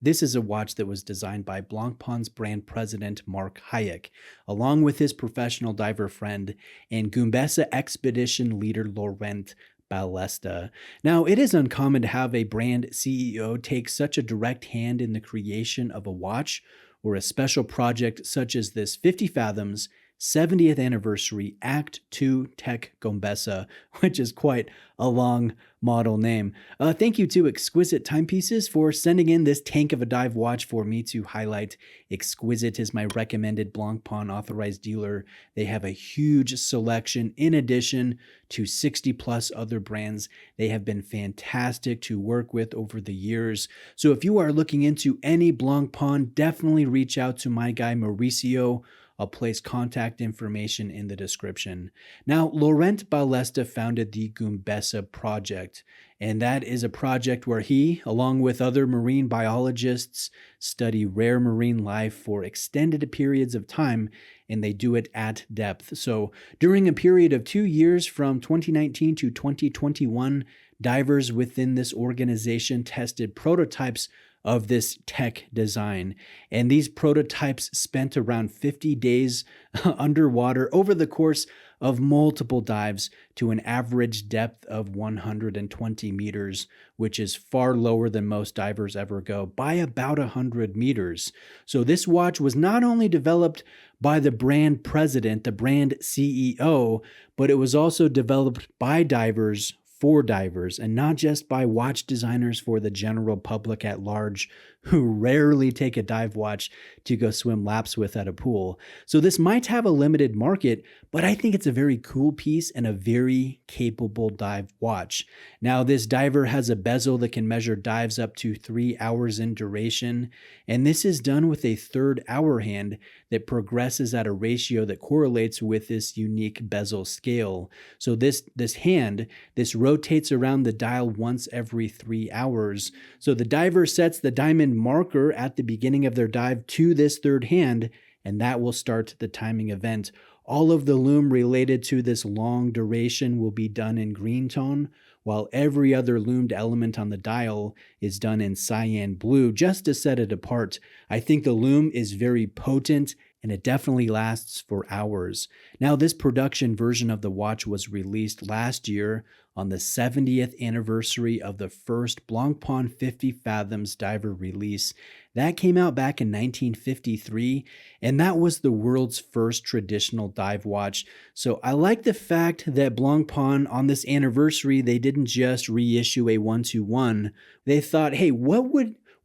This is a watch that was designed by Blancpain's brand president, Mark Hayek, along with his professional diver friend and Gombessa expedition leader, Laurent Ballesta. Now, it is uncommon to have a brand CEO take such a direct hand in the creation of a watch or a special project such as this 50 Fathoms 70th anniversary Act 2 Tech Gombessa, which is quite a long model name. Thank you to Exquisite Timepieces for sending in this tank of a dive watch for me to highlight. Exquisite is my recommended Blancpain authorized dealer. They have a huge selection in addition to 60 plus other brands. They have been fantastic to work with over the years. So if you are looking into any Blancpain, definitely reach out to my guy Mauricio. I'll place contact information in the description. Now, Laurent Ballesta founded the Gombessa project, and that is a project where he, along with other marine biologists, study rare marine life for extended periods of time, and they do it at depth. So during a period of 2 years from 2019 to 2021, divers within this organization tested prototypes of this tech design. And these prototypes spent around 50 days underwater over the course of multiple dives to an average depth of 120 meters, which is far lower than most divers ever go by about 100 meters. So this watch was not only developed by the brand president, the brand CEO, but it was also developed by divers for divers, and not just by watch designers for the general public at large who rarely take a dive watch to go swim laps with at a pool. So this might have a limited market, but I think it's a very cool piece and a very capable dive watch. Now, this diver has a bezel that can measure dives up to 3 hours in duration, and this is done with a third hour hand that progresses at a ratio that correlates with this unique bezel scale. So this hand, this rotates around the dial once every 3 hours. So the diver sets the diamond marker at the beginning of their dive to this third hand, and that will start the timing event. All of the lume related to this long duration will be done in green tone, while every other lumed element on the dial is done in cyan blue, just to set it apart. I think the lume is very potent, and it definitely lasts for hours. Now, this production version of the watch was released last year on the 70th anniversary of the first Blancpain 50 Fathoms diver release. That came out back in 1953, and that was the world's first traditional dive watch. So I like the fact that Blancpain, on this anniversary, they didn't just reissue a 1-to-1. They thought, hey, what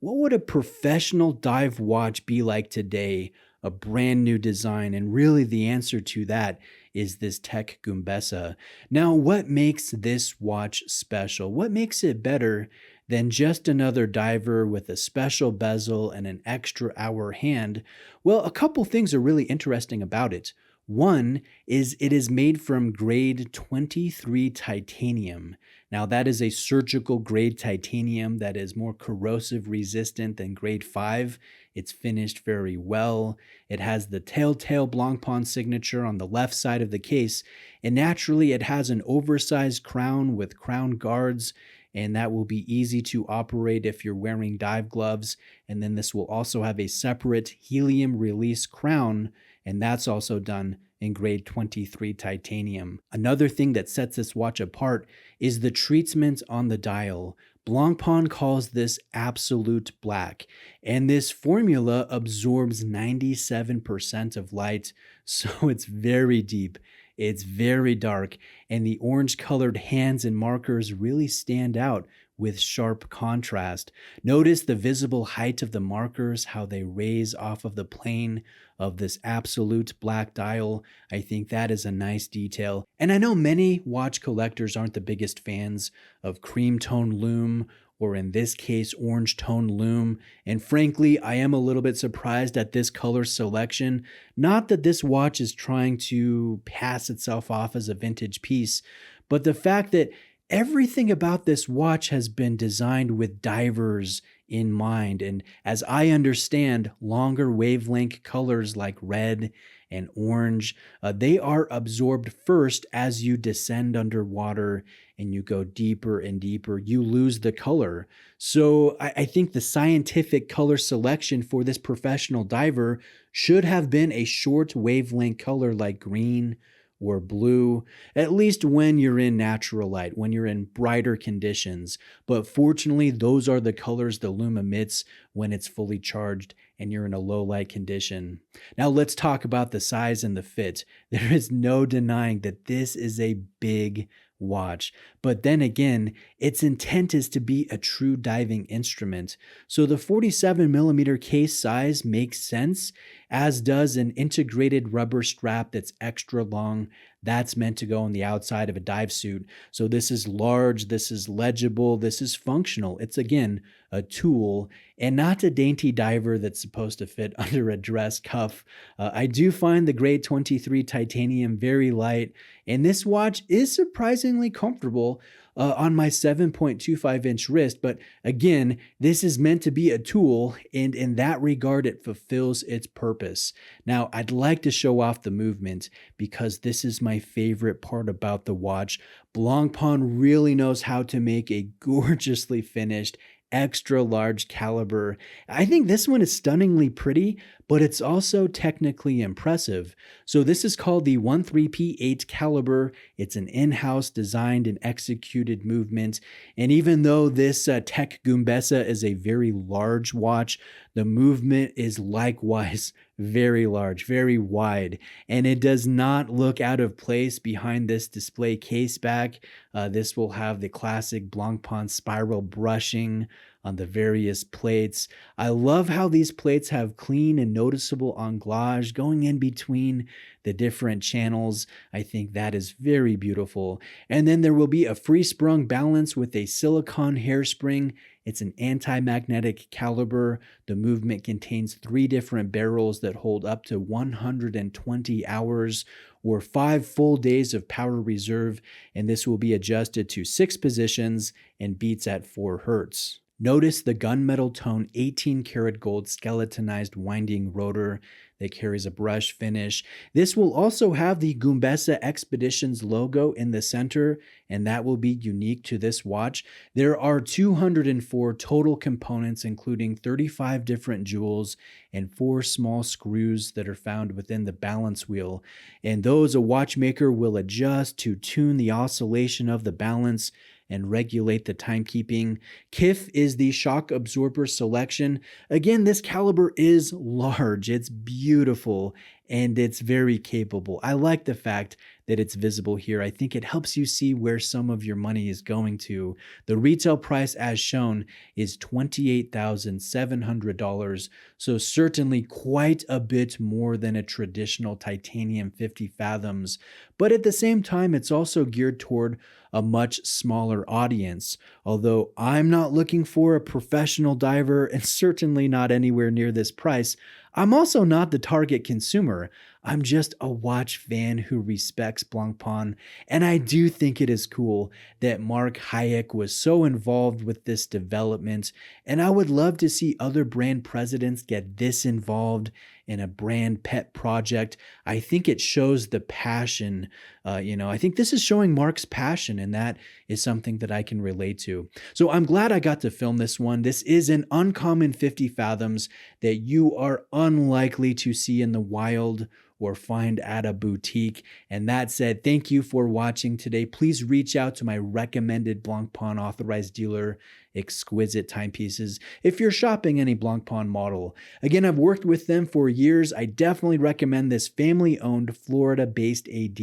would a professional dive watch be like today? A brand new design, and really the answer to that is this Tech Gombessa. Now, what makes this watch special? What makes it better than just another diver with a special bezel and an extra hour hand? Well, a couple things are really interesting about it. One is it is made from grade 23 titanium. Now, that is a surgical grade titanium that is more corrosive resistant than grade 5. It's finished very well. It has the telltale Blancpain signature on the left side of the case, and naturally it has an oversized crown with crown guards, and that will be easy to operate if you're wearing dive gloves. And then this will also have a separate helium release crown, and that's also done in grade 23 titanium. Another thing that sets this watch apart is the treatment on the dial. Blancpain calls this absolute black, and this formula absorbs 97% of light, so it's very deep, it's very dark, and the orange colored hands and markers really stand out with sharp contrast. Notice the visible height of the markers, how they raise off of the plane of this absolute black dial. I think that is a nice detail. And I know many watch collectors aren't the biggest fans of cream tone lume, or in this case, orange tone lume. And frankly, I am a little bit surprised at this color selection. Not that this watch is trying to pass itself off as a vintage piece, but the fact that everything about this watch has been designed with divers in mind. And as I understand, longer wavelength colors like red and orange, they are absorbed first as you descend underwater and you go deeper and deeper, you lose the color. So I think the scientific color selection for this professional diver should have been a short wavelength color like green or blue, at least when you're in natural light, when you're in brighter conditions. But fortunately, those are the colors the loom emits when it's fully charged and you're in a low light condition. Now, let's talk about the size and the fit. There is no denying that this is a big watch. But then again, its intent is to be a true diving instrument. So the 47 millimeter case size makes sense, as does an integrated rubber strap that's extra long. That's meant to go on the outside of a dive suit. So this is large, this is legible, this is functional. It's again a tool and not a dainty diver that's supposed to fit under a dress cuff. I do find the grade 23 titanium very light, and this watch is surprisingly comfortable on my 7.25 inch wrist. But again, this is meant to be a tool, and in that regard, it fulfills its purpose. Now, I'd like to show off the movement because this is my favorite part about the watch. Blancpain really knows how to make a gorgeously finished extra large caliber. I think this one is stunningly pretty, but it's also technically impressive. So this is called the 13P8 caliber. It's an in-house designed and executed movement. And even though this Tech Gombessa is a very large watch, the movement is likewise very large, very wide, and it does not look out of place behind this display case back. This will have the classic Blancpain spiral brushing on the various plates. I love how these plates have clean and noticeable anglage going in between the different channels. I think that is very beautiful. And then there will be a free sprung balance with a silicone hairspring. It's an anti-magnetic caliber. The movement contains 3 different barrels that hold up to 120 hours or 5 full days of power reserve, and this will be adjusted to 6 positions and beats at 4 hertz. Notice the gunmetal tone 18 karat gold skeletonized winding rotor that carries a brush finish. This will also have the Gombessa Expeditions logo in the center, and that will be unique to this watch. There are 204 total components, including 35 different jewels and 4 small screws that are found within the balance wheel. And those a watchmaker will adjust to tune the oscillation of the balance and regulate the timekeeping. KIF is the shock absorber selection. Again, this caliber is large, it's beautiful, and it's very capable. I like the fact that it's visible here. I think it helps you see where some of your money is going to. The retail price as shown is $28,700, so certainly quite a bit more than a traditional titanium 50 fathoms, but at the same time, it's also geared toward a much smaller audience. Although I'm not looking for a professional diver and certainly not anywhere near this price, I'm also not the target consumer. I'm just a watch fan who respects Blancpain, and I do think it is cool that Mark Hayek was so involved with this development, and I would love to see other brand presidents get this involved in a brand pet project. I think it shows the passion. I think this is showing Mark's passion, and that is something that I can relate to. So I'm glad I got to film this one. This is an uncommon 50 fathoms that you are unlikely to see in the wild or find at a boutique. And that said, thank you for watching today. Please reach out to my recommended Blancpain authorized dealer, Exquisite Timepieces, if you're shopping any Blancpain model. Again, I've worked with them for years. I definitely recommend this family-owned, Florida-based AD.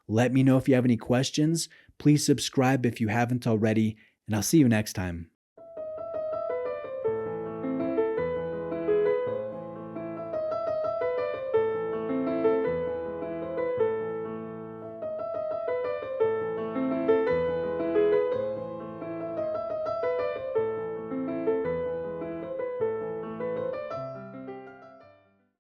Let me know if you have any questions. Please subscribe if you haven't already, and I'll see you next time.